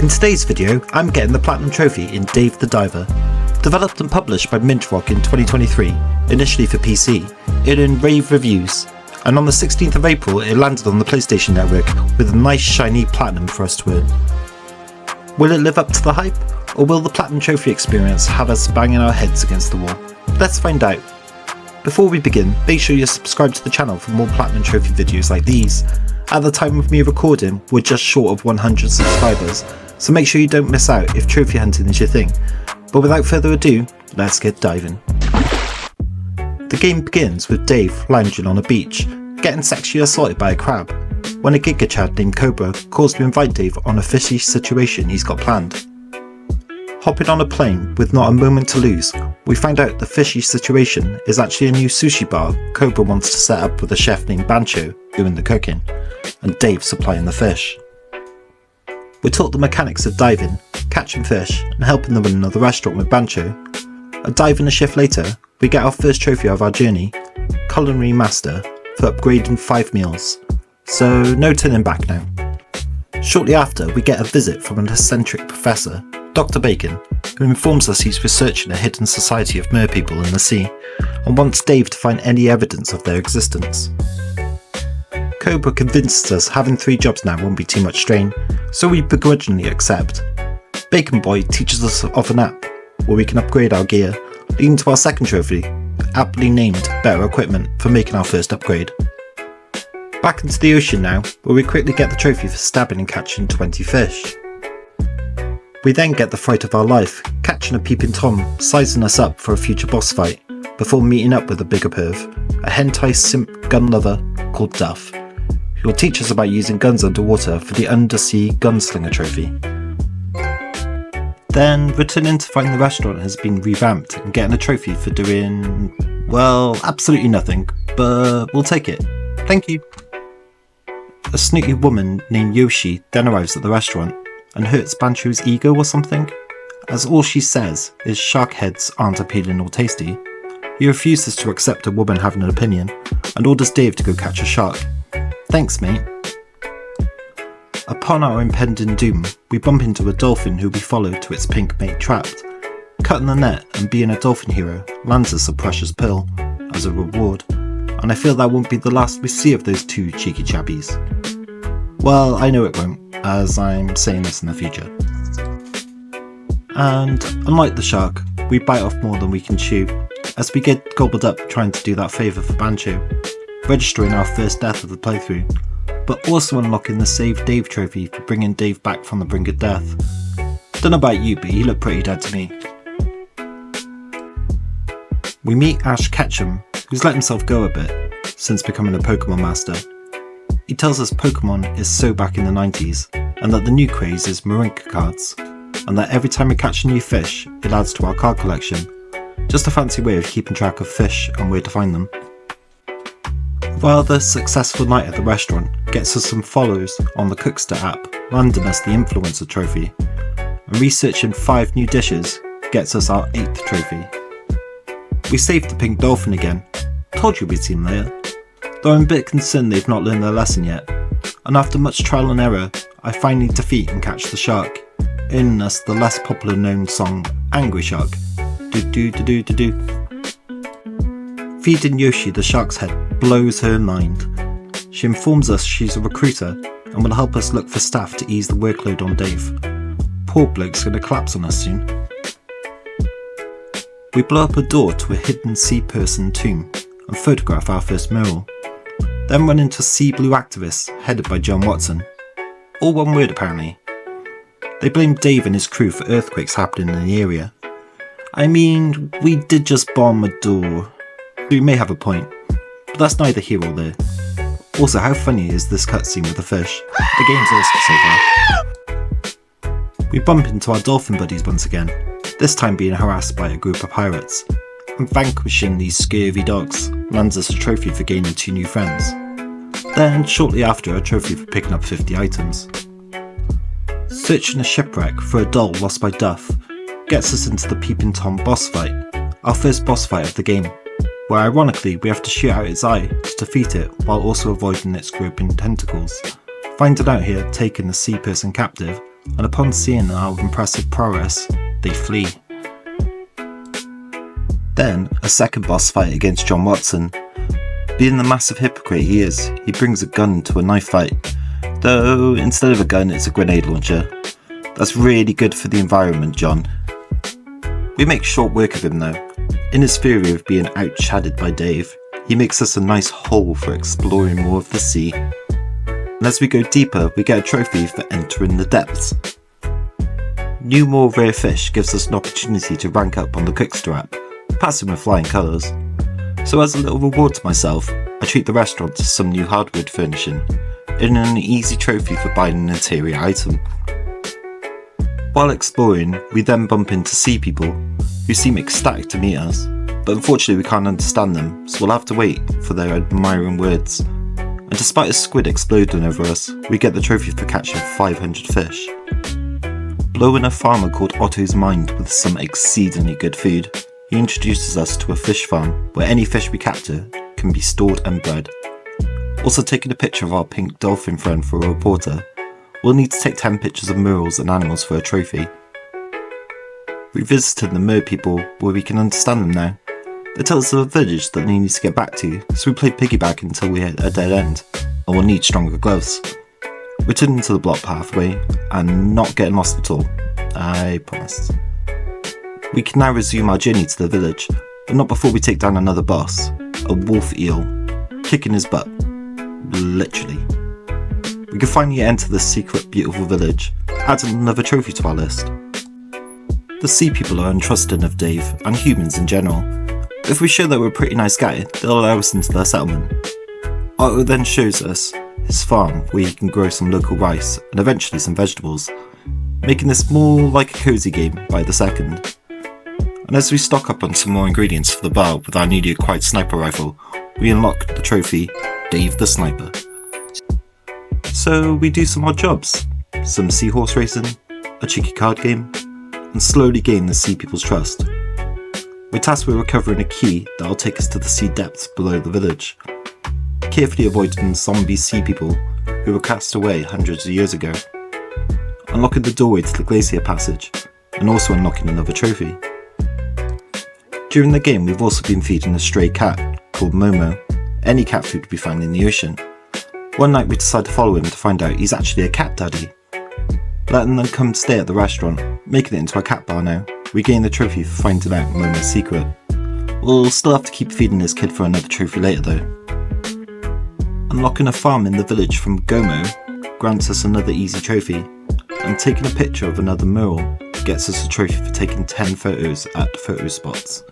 In today's video, I'm getting the Platinum Trophy in Dave the Diver. Developed and published by Mintrock in 2023, initially for PC, it earned rave reviews, and on the 16th of April it landed on the PlayStation Network with a nice shiny Platinum for us to earn. Will it live up to the hype, or will the Platinum Trophy experience have us banging our heads against the wall? Let's find out. Before we begin, make sure you're subscribed to the channel for more Platinum Trophy videos like these. At the time of me recording, we're just short of 100 subscribers, so make sure you don't miss out if trophy hunting is your thing. But without further ado, let's get diving. The game begins with Dave lounging on a beach, getting sexually assaulted by a crab, when a Giga Chad named Cobra calls to invite Dave on a fishy situation he's got planned. Hopping on a plane with not a moment to lose, we find out the fishy situation is actually a new sushi bar Cobra wants to set up with a chef named Bancho doing the cooking, and Dave supplying the fish. We're taught the mechanics of diving, catching fish, and helping them in another restaurant with Bancho. A dive and a shift later, we get our first trophy of our journey, Culinary Master, for upgrading 5 meals, so no turning back now. Shortly after, we get a visit from an eccentric professor, Dr. Bacon, who informs us he's researching a hidden society of merpeople in the sea, and wants Dave to find any evidence of their existence. Cobra convinces us having 3 jobs now won't be too much strain, so we begrudgingly accept. Bacon Boy teaches us of an app where we can upgrade our gear, leading to our second trophy, aptly named Better Equipment, for making our first upgrade. Back into the ocean now, where we quickly get the trophy for stabbing and catching 20 fish. We then get the fright of our life, catching a peeping Tom, sizing us up for a future boss fight, before meeting up with a bigger perv, a hentai simp gun lover called Duff, who will teach us about using guns underwater for the Undersea Gunslinger trophy. Then, returning to find the restaurant has been revamped and getting a trophy for doing, well, absolutely nothing, but we'll take it. Thank you. A snooty woman named Yoshi then arrives at the restaurant and hurts Bancho's ego or something, as all she says is shark heads aren't appealing or tasty. He refuses to accept a woman having an opinion and orders Dave to go catch a shark. Thanks, mate. Upon our impending doom, we bump into a dolphin who we follow to its pink mate trapped. Cutting the net and being a dolphin hero lands us a precious pearl as a reward, and I feel that won't be the last we see of those 2 cheeky chappies. Well, I know it won't, as I'm saying this in the future. And unlike the shark, we bite off more than we can chew, as we get gobbled up trying to do that favour for Bancho, registering our first death of the playthrough, but also unlocking the Save Dave trophy for bringing Dave back from the brink of death. Don't know about you, but he looked pretty dead to me. We meet Ash Ketchum, who's let himself go a bit since becoming a Pokemon master. He tells us Pokemon is so back in the 90s, and that the new craze is Marinka cards, and that every time we catch a new fish, it adds to our card collection. Just a fancy way of keeping track of fish and where to find them. A rather successful night at the restaurant gets us some follows on the Cookster app, landing us the Influencer trophy, and researching 5 new dishes gets us our 8th trophy. We saved the pink dolphin again. Told you we'd see him later. Though I'm a bit concerned they've not learned their lesson yet, and after much trial and error, I finally defeat and catch the shark, earning us the less popular known song Angry Shark. Do do do do do do. Feeding Yoshi the shark's head blows her mind. She informs us she's a recruiter and will help us look for staff to ease the workload on Dave. Poor bloke's gonna collapse on us soon. We blow up a door to a hidden sea person tomb and photograph our first mural. Then run into sea blue activists headed by John Watson. All one word apparently. They blame Dave and his crew for earthquakes happening in the area. I mean, we did just bomb a door, so you may have a point, but that's neither here or there. Also, how funny is this cutscene with the fish? The game's awesome so far. We bump into our dolphin buddies once again, this time being harassed by a group of pirates, and vanquishing these scurvy dogs lands us a trophy for gaining 2 new friends. Then, shortly after, a trophy for picking up 50 items. Searching a shipwreck for a doll lost by Duff gets us into the Peeping Tom boss fight, our first boss fight of the game, where ironically we have to shoot out its eye to defeat it while also avoiding its groping tentacles. Finding out here taking the sea person captive and upon seeing our impressive prowess, they flee. Then, a second boss fight against John Watson. Being the massive hypocrite he is, he brings a gun to a knife fight, though instead of a gun it's a grenade launcher. That's really good for the environment, John. We make short work of him though. In his fury of being out-chatted by Dave, he makes us a nice hole for exploring more of the sea. And as we go deeper, we get a trophy for entering the depths. New more rare fish gives us an opportunity to rank up on the Cookster app, passing with flying colours. So as a little reward to myself, I treat the restaurant to some new hardwood furnishing, and an easy trophy for buying an interior item. While exploring, we then bump into sea people, who seem ecstatic to meet us, but unfortunately we can't understand them, so we'll have to wait for their admiring words. And despite a squid exploding over us, we get the trophy for catching 500 fish. Blowing a farmer called Otto's mind with some exceedingly good food, he introduces us to a fish farm where any fish we capture can be stored and bred. Also taking a picture of our pink dolphin friend for a reporter, we'll need to take 10 pictures of murals and animals for a trophy. We visited the mer people where we can understand them now. They tell us of a village that they need to get back to, so we play piggyback until we hit a dead end, and we'll need stronger gloves. Returning to the block pathway and not getting lost at all, I promise. We can now resume our journey to the village, but not before we take down another boss, a wolf eel, kicking his butt, literally. We can finally enter the secret beautiful village, adding another trophy to our list. The sea people are untrusting of Dave, and humans in general, but if we show that we're a pretty nice guy, they'll allow us into their settlement. Otto then shows us his farm where he can grow some local rice and eventually some vegetables, making this more like a cozy game by the second. And as we stock up on some more ingredients for the bar with our newly acquired sniper rifle, we unlock the trophy, Dave the Sniper. So we do some odd jobs, some seahorse racing, a cheeky card game, and slowly gain the sea people's trust. We're tasked with recovering a key that will take us to the sea depths below the village, carefully avoiding zombie sea people who were cast away hundreds of years ago, unlocking the doorway to the glacier passage, and also unlocking another trophy. During the game we've also been feeding a stray cat called Momo, any cat food we find in the ocean. One night we decide to follow him to find out he's actually a cat daddy. Letting them come stay at the restaurant, making it into a cat bar now, we gain the trophy for finding out Momo's secret. We'll still have to keep feeding this kid for another trophy later though. Unlocking a farm in the village from Gomo grants us another easy trophy, and taking a picture of another mural gets us a trophy for taking 10 photos at photo spots.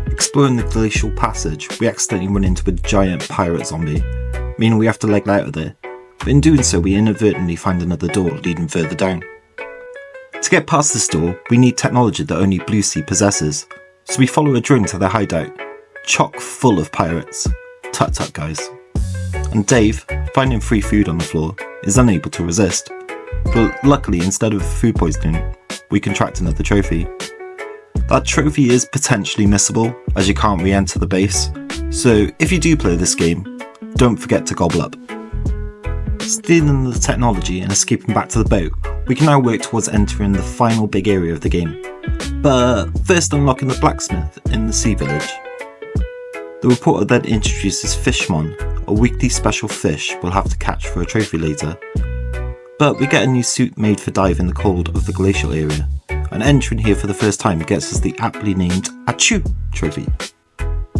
Exploring the glacial passage, we accidentally run into a giant pirate zombie, meaning we have to leg out of there, but in doing so we inadvertently find another door leading further down. To get past this door, we need technology that only Blue Sea possesses, so we follow a drone to their hideout, chock full of pirates. Tut tut guys. And Dave, finding free food on the floor, is unable to resist, but luckily instead of food poisoning, we contract another trophy. That trophy is potentially missable, as you can't re-enter the base, so if you do play this game, don't forget to gobble up. Stealing the technology and escaping back to the boat, we can now work towards entering the final big area of the game, but first unlocking the blacksmith in the sea village. The reporter then introduces Fishmon, a weekly special fish we'll have to catch for a trophy later, but we get a new suit made for diving the cold of the glacial area, and entering here for the first time gets us the aptly named Achoo trophy.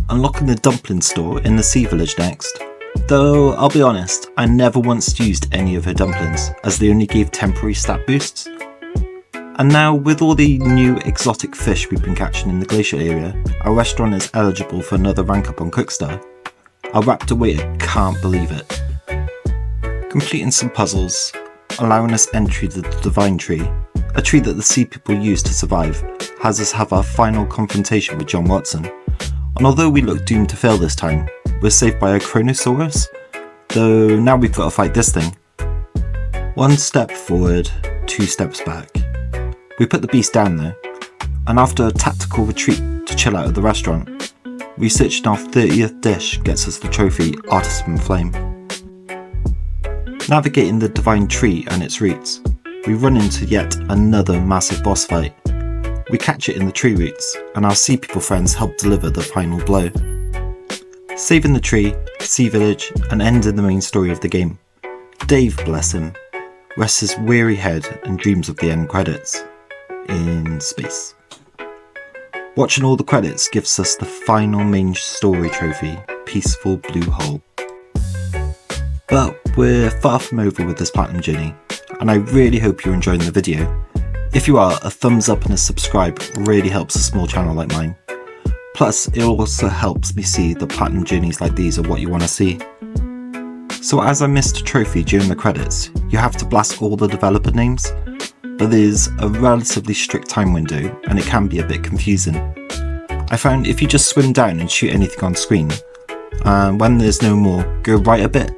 Unlocking the dumpling store in the sea village next, though I'll be honest, I never once used any of her dumplings as they only gave temporary stat boosts. And now with all the new exotic fish we've been catching in the glacial area, our restaurant is eligible for another rank up on Cookstar. Our raptor waiter can't believe it. Completing some puzzles, allowing us entry to the Divine Tree, a tree that the sea people use to survive, has us have our final confrontation with John Watson. And although we look doomed to fail this time, we're saved by a Chronosaurus, though now we've got to fight this thing. 1 step forward, 2 steps back. We put the beast down though, and after a tactical retreat to chill out at the restaurant, researching our 30th dish gets us the trophy Artisan Flame. Navigating the Divine Tree and its roots, we run into yet another massive boss fight. We catch it in the tree roots, and our sea people friends help deliver the final blow. Saving the tree, sea village, and ending the main story of the game. Dave, bless him, rests his weary head and dreams of the end credits. In space. Watching all the credits gives us the final main story trophy, Peaceful Blue Hole. But we're far from over with this platinum journey, and I really hope you're enjoying the video. If you are, a thumbs up and a subscribe really helps a small channel like mine. Plus, it also helps me see that platinum journeys like these are what you want to see. So as I missed a trophy during the credits, you have to blast all the developer names, but there's a relatively strict time window and it can be a bit confusing. I found if you just swim down and shoot anything on screen, and when there's no more, go right a bit,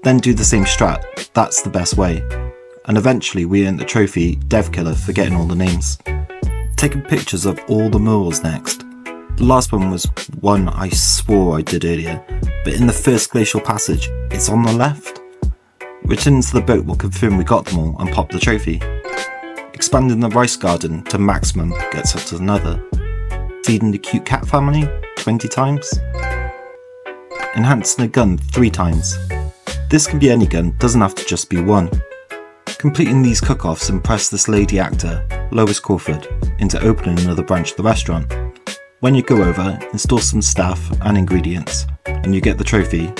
then do the same strat, that's the best way. And eventually we earned the trophy Dev Killer for getting all the names. Taking pictures of all the murals next. The last one was one I swore I did earlier, but in the first glacial passage, it's on the left. Returning to the boat will confirm we got them all and pop the trophy. Expanding the rice garden to maximum gets us to another. Feeding the cute cat family 20 times. Enhancing a gun 3 times. This can be any gun, doesn't have to just be one. Completing these cook-offs impressed this lady actor, Lois Crawford, into opening another branch of the restaurant. When you go over, install some staff and ingredients, and you get the trophy,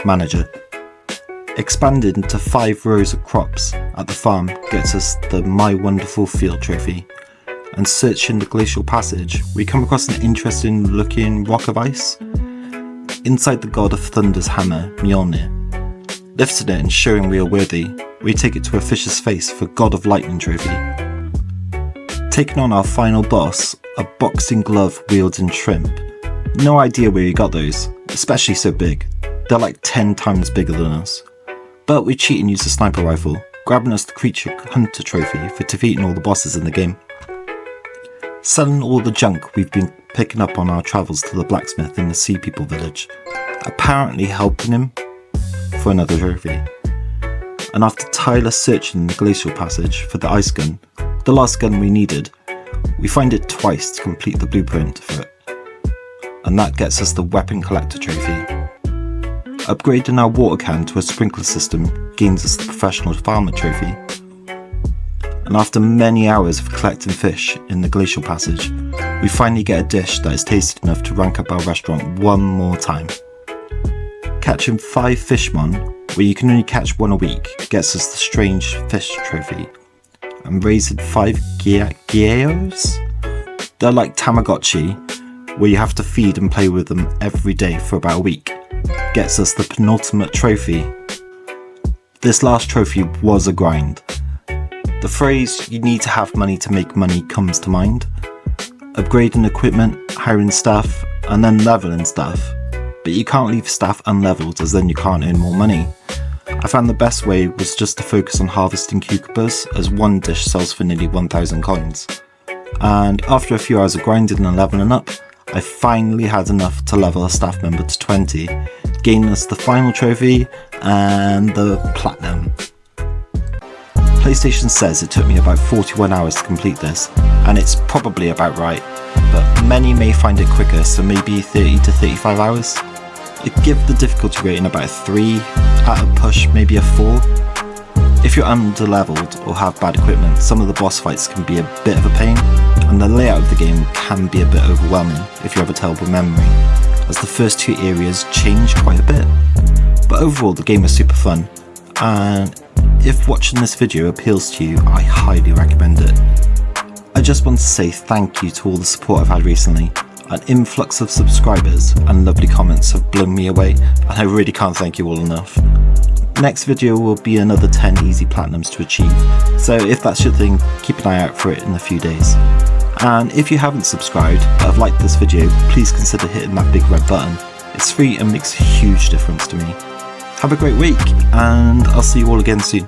Manager. Expanded into 5 rows of crops at the farm gets us the My Wonderful Field trophy. And searching the glacial passage, we come across an interesting looking rock of ice. Inside the god of thunder's hammer, Mjolnir. Lifting it and showing we are worthy, we take it to a fish's face for God of Lightning trophy. Taking on our final boss, a boxing glove wielding shrimp. No idea where he got those, especially so big. They're like 10 times bigger than us. But we cheat and use a sniper rifle, grabbing us the creature hunter trophy for defeating all the bosses in the game. Selling all the junk we've been picking up on our travels to the blacksmith in the Sea People village, apparently helping him for another trophy. And after tireless searching the glacial passage for the ice gun, the last gun we needed, we find it twice to complete the blueprint for it. And that gets us the weapon collector trophy. Upgrading our water can to a sprinkler system gains us the professional farmer trophy. And after many hours of collecting fish in the glacial passage, we finally get a dish that is tasty enough to rank up our restaurant one more time. Catching 5 fishmon, where you can only catch 1 a week, gets us the strange fish trophy. And raising 5 gyros? They're like Tamagotchi, where you have to feed and play with them every day for about a week, gets us the penultimate trophy. This last trophy was a grind. The phrase, you need to have money to make money, comes to mind. Upgrading equipment, hiring staff, and then leveling staff. But you can't leave staff unleveled, as then you can't earn more money. I found the best way was just to focus on harvesting cucumbers, as one dish sells for nearly 1,000 coins. And after a few hours of grinding and leveling up, I finally had enough to level a staff member to 20, gaining us the final trophy and the platinum. PlayStation says it took me about 41 hours to complete this, and it's probably about right, but many may find it quicker, so maybe 30 to 35 hours. I'd give the difficulty rating about a 3, at a push maybe a 4. If you're underleveled or have bad equipment, some of the boss fights can be a bit of a pain, and the layout of the game can be a bit overwhelming if you have a terrible memory, as the first 2 areas change quite a bit. But overall the game is super fun, and if watching this video appeals to you, I highly recommend it. I just want to say thank you to all the support I've had recently. An influx of subscribers and lovely comments have blown me away, and I really can't thank you all enough. Next video will be another 10 easy platinums to achieve, so if that's your thing, keep an eye out for it in a few days. And if you haven't subscribed but have liked this video, please consider hitting that big red button. It's free and makes a huge difference to me. Have a great week, and I'll see you all again soon.